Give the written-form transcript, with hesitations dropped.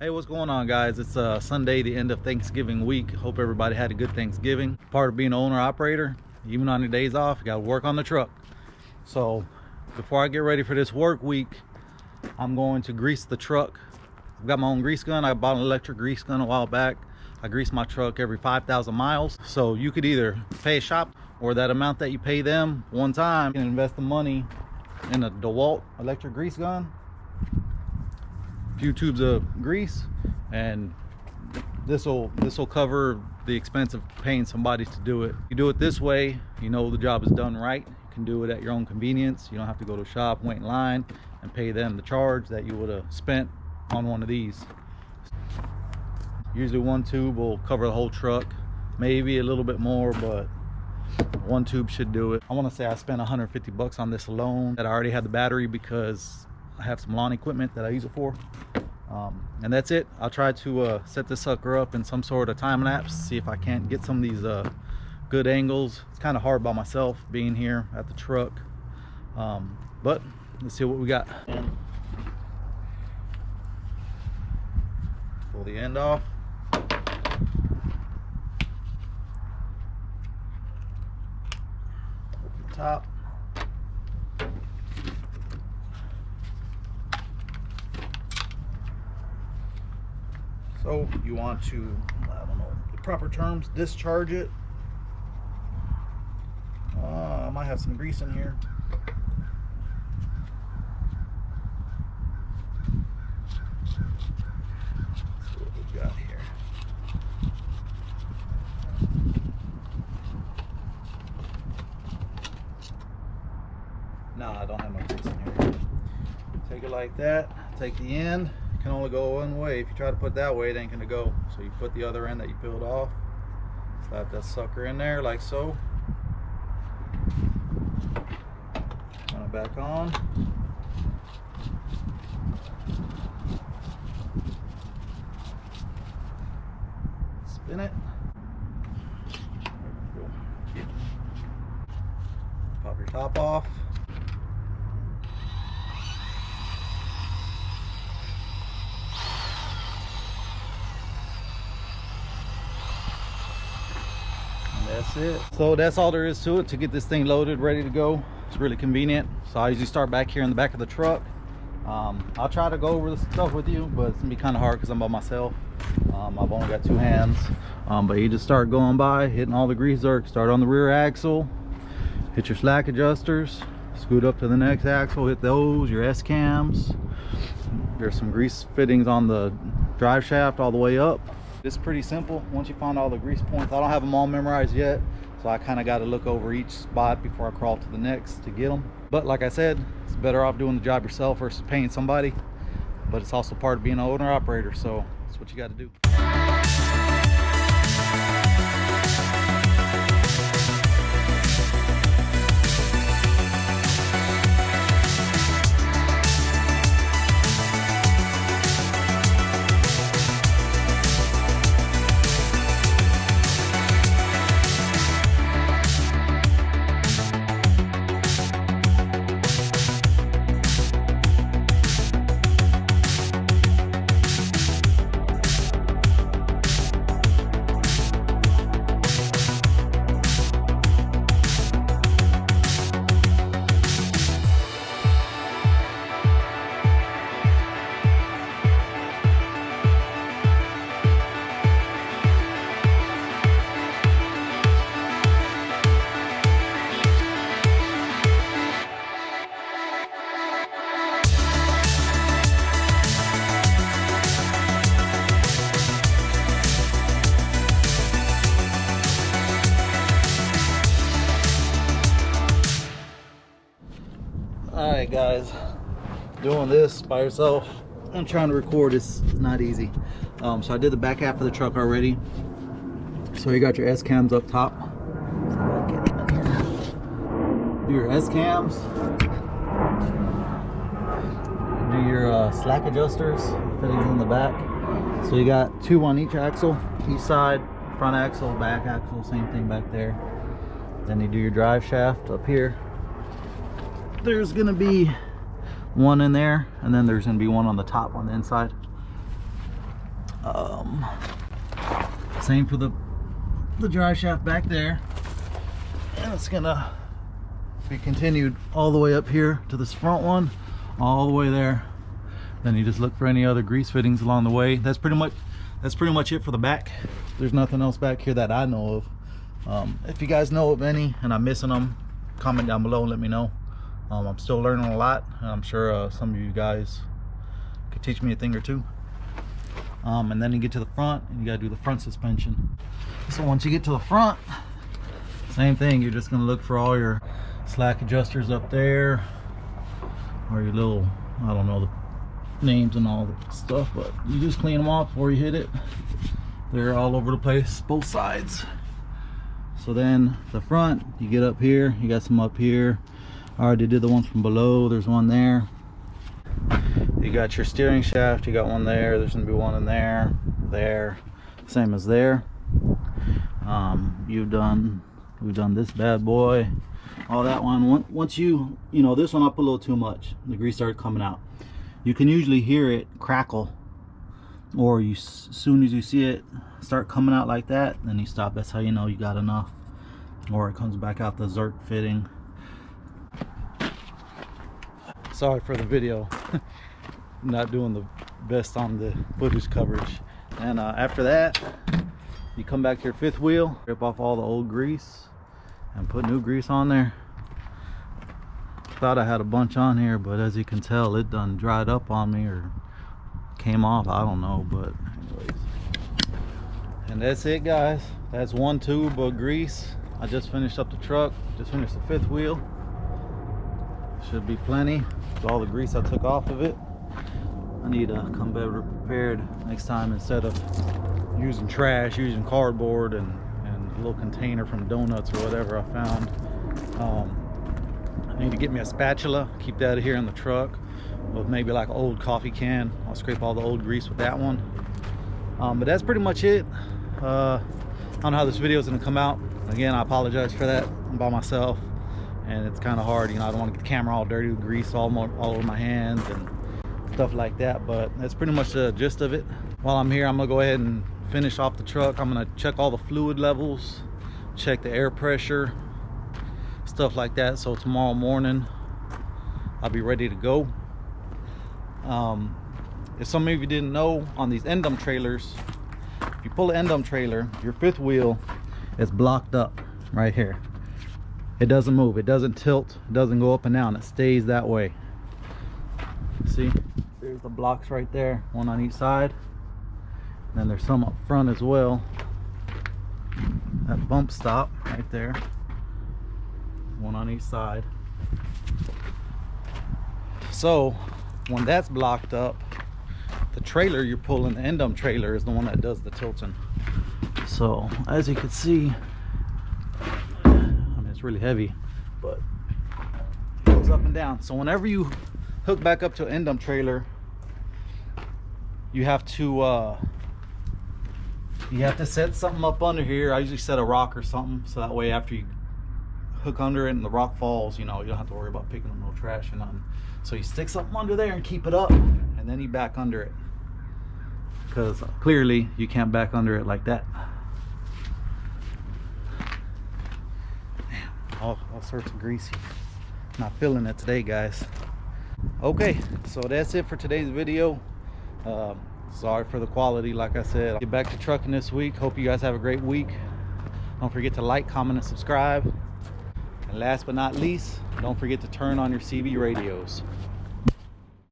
Hey, what's going on, guys? It's Sunday, the end of Thanksgiving week. Hope everybody had a good Thanksgiving. Part of being an owner operator, even on your days off, you got to work on the truck. So before I get ready for this work week, I'm going to grease the truck. I've got my own grease gun. I bought an electric grease gun a while back. I grease my truck every 5,000 miles. So you could either pay a shop or that amount that you pay them one time and invest the money in a DeWalt electric grease gun. Few tubes of grease, and this will cover the expense of paying somebody to do it. You do it this way, you know the job is done right. You can do it at your own convenience. You don't have to go to a shop, wait in line, and pay them the charge that you would have spent on one of these. Usually one tube will cover the whole truck, maybe a little bit more, but one tube should do it. I want to say I spent 150 bucks on this alone. That I already had the battery because I have some lawn equipment that I use it for, and that's it. I'll try to set this sucker up in some sort of time lapse, see if I can't get some of these good angles. It's kind of hard by myself being here at the truck, but let's see what we got. Pull the end off. Open the top. So you want to, I don't know the proper terms, discharge it. I might have some grease in here. Let's see what we've got here. No, I don't have no grease in here. Take it like that. Take the end. Can only go one way. If you try to put that way, it ain't gonna go. So you put the other end that you peeled off, slap that sucker in there like so, turn it back on, spin it, pop your top off. That's it. So that's all there is to it to get this thing loaded, ready to go. It's really convenient. So I usually start back here in the back of the truck. I'll try to go over the stuff with you, but it's gonna be kind of hard because I'm by myself. I've only got two hands, but you just start going by, hitting all the grease zerk. Start on the rear axle, hit your slack adjusters, scoot up to the next axle, hit those, your S-cams. There's some grease fittings on the drive shaft all the way up. It's pretty simple once you find all the grease points. I don't have them all memorized yet, so I kind of got to look over each spot before I crawl to the next to get them. But like I said, it's better off doing the job yourself versus paying somebody. But it's also part of being an owner operator, so that's what you got to do. Alright guys, doing this by yourself and trying to record is not easy. So I did the back half of the truck already. So you got your S-cams up top. Do your S-cams. Do your slack adjusters, fittings in the back. So you got two on each axle, each side, front axle, back axle, same thing back there. Then you do your drive shaft up here. There's gonna be one in there, and then there's gonna be one on the top on the inside. Same for the drive shaft back there, and it's gonna be continued all the way up here to this front one, all the way there. Then you just look for any other grease fittings along the way. That's pretty much it for the back. There's nothing else back here that I know of. If you guys know of any and I'm missing them, comment down below and let me know. I'm still learning a lot, and I'm sure some of you guys could teach me a thing or two. And then you get to the front and you got to do the front suspension. So once you get to the front, same thing, you're just going to look for all your slack adjusters up there, or your little, I don't know the names and all the stuff, but you just clean them off before you hit it. They're all over the place, both sides. So then the front, you get up here, you got some up here. I already did the ones from below. There's one there. You got your steering shaft, you got one there, there's gonna be one in there, same as there. We've done this bad boy, all that one. Once you know, this one I put a little too much, the grease started coming out. You can usually hear it crackle, or as soon as you see it start coming out like that, then you stop. That's how you know you got enough, or it comes back out the Zerk fitting. Sorry for the video. Not doing the best on the footage coverage. And after that, you come back to your fifth wheel, rip off all the old grease and put new grease on there. Thought I had a bunch on here, but as you can tell, it done dried up on me or came off, I don't know. But anyways, and that's it, guys. That's one tube of grease. I just finished up the truck, just finished the fifth wheel. Should be plenty with all the grease I took off of it. I need to come better prepared next time. Instead of using trash, using cardboard and a little container from donuts or whatever I found. I need to get me a spatula, keep that here in the truck, with maybe like an old coffee can. I'll scrape all the old grease with that one. But that's pretty much it. I don't know how this video is going to come out. Again, I apologize for that. I'm by myself and it's kind of hard, you know. I don't want to get the camera all dirty with grease all over my hands and stuff like that, but that's pretty much the gist of it. While I'm here, I'm gonna go ahead and finish off the truck. I'm gonna check all the fluid levels, check the air pressure, stuff like that, so tomorrow morning I'll be ready to go. If some of you didn't know, on these end dump trailers, if you pull an end dump trailer, your fifth wheel is blocked up right here. It doesn't move, it doesn't tilt, it doesn't go up and down, it stays that way. See, there's the blocks right there, one on each side. And then there's some up front as well. That bump stop right there, one on each side. So when that's blocked up, the trailer you're pulling, the end dump trailer, is the one that does the tilting. So as you can see, I mean, it's really heavy, but it goes up and down. So whenever you hook back up to an end dump trailer, you have to set something up under here. I usually set a rock or something, so that way after you hook under it and the rock falls, you know, you don't have to worry about picking up no trash or nothing. So you stick something under there and keep it up, and then you back under it, because clearly you can't back under it like that. Damn, all sorts of greasy. Not feeling it today, guys. Okay, so that's it for today's video. Sorry for the quality. Like I said, I'll get back to trucking this week. Hope you guys have a great week. Don't forget to like, comment, and subscribe. And last but not least, don't forget to turn on your CB radios.